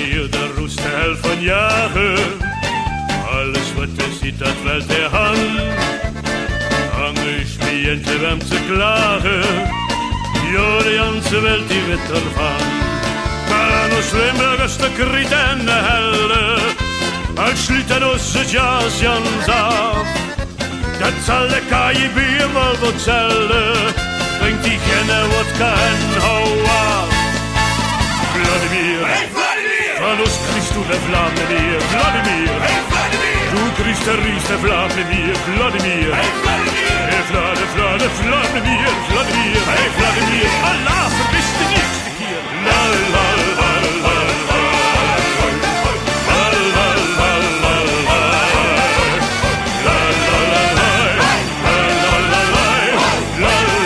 Vladimir, der roest de helft van jaren. Alles wat je ziet, dat welt er aan. Hang ich wie entweder am zu klagen. Ja, die ganze Welt, die wird erfahren. Maar ons Limburgers de kriet en de helde. Als slitten ons het jas jans af. Dat zal de KGB wel wat zelden. Drink die genne wodka en hou af. Vladimir, Hey Vladimir! van ons Christus de Vladimir, Vladimir. Hey Vladimir! Du Christ de Ries de Vladimir, Vladimir. Hey Vladimir! Hey Vladimir, Vladimir. Hey Vladimir, Allah, vergiss de nächste keer. La la la la la. La la la la la. La la la la. La la la la. La la la la.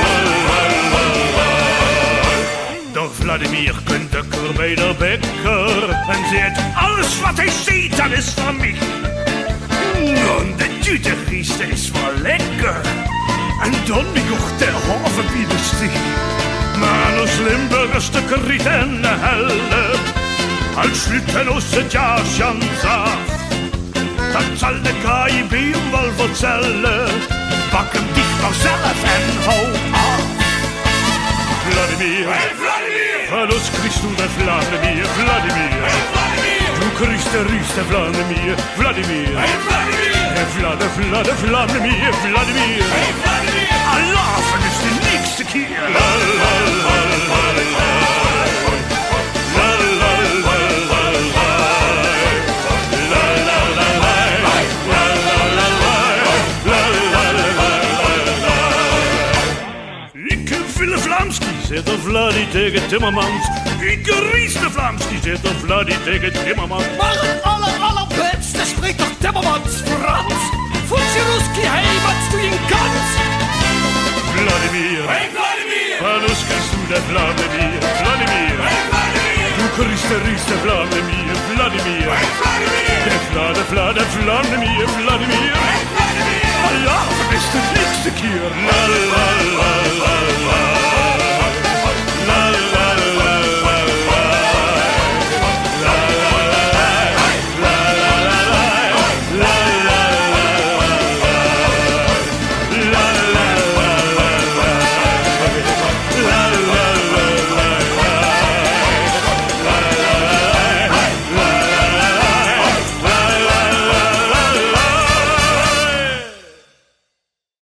Doch Vladimir kunt de kur bij de bekker en zegt alles wat hij ziet, dat is van mij. Und de Tüterieste ist wel lekker. En dan ik ook de haven bieden zich. Maar ons Limburgers de kriet en de helle. Als slitten ons het jasjans af. Dat zal de KGB wel vertellen. Pak hem dicht maar zelf en hou af. Vladimir, Hey Vladimir! van ons Christus de Vladimir, Vladimir. Hey Vladimir! Du Christ de Ries de Vladimir, Vladimir. Hey Vladimir! Vladimir, Vladimir. Hey Vladimir! Allah, vergiss de nächste keer. La la la la la. La la la la la. La la la la. La la la la. La la la la la. Ik wil een Vlamski, zegt de Vladi tegen Timmermans. Ik ries de Vlamski, zegt de Vladi tegen Timmermans. Maar het allerbeste spreekt toch Timmermans Frans? Futscheruski, hey, wat doe je in kans? Vladimir, Hey Vladimir! van ons Christus de Vladimir, Vladimir. Hey Vladimir! Du Christ de Ries de Vladimir, Vladimir. Hey Vladimir! Vladimir, Vladimir. Hey Vladimir! Allah, vergiss de nächste keer. La la la la la.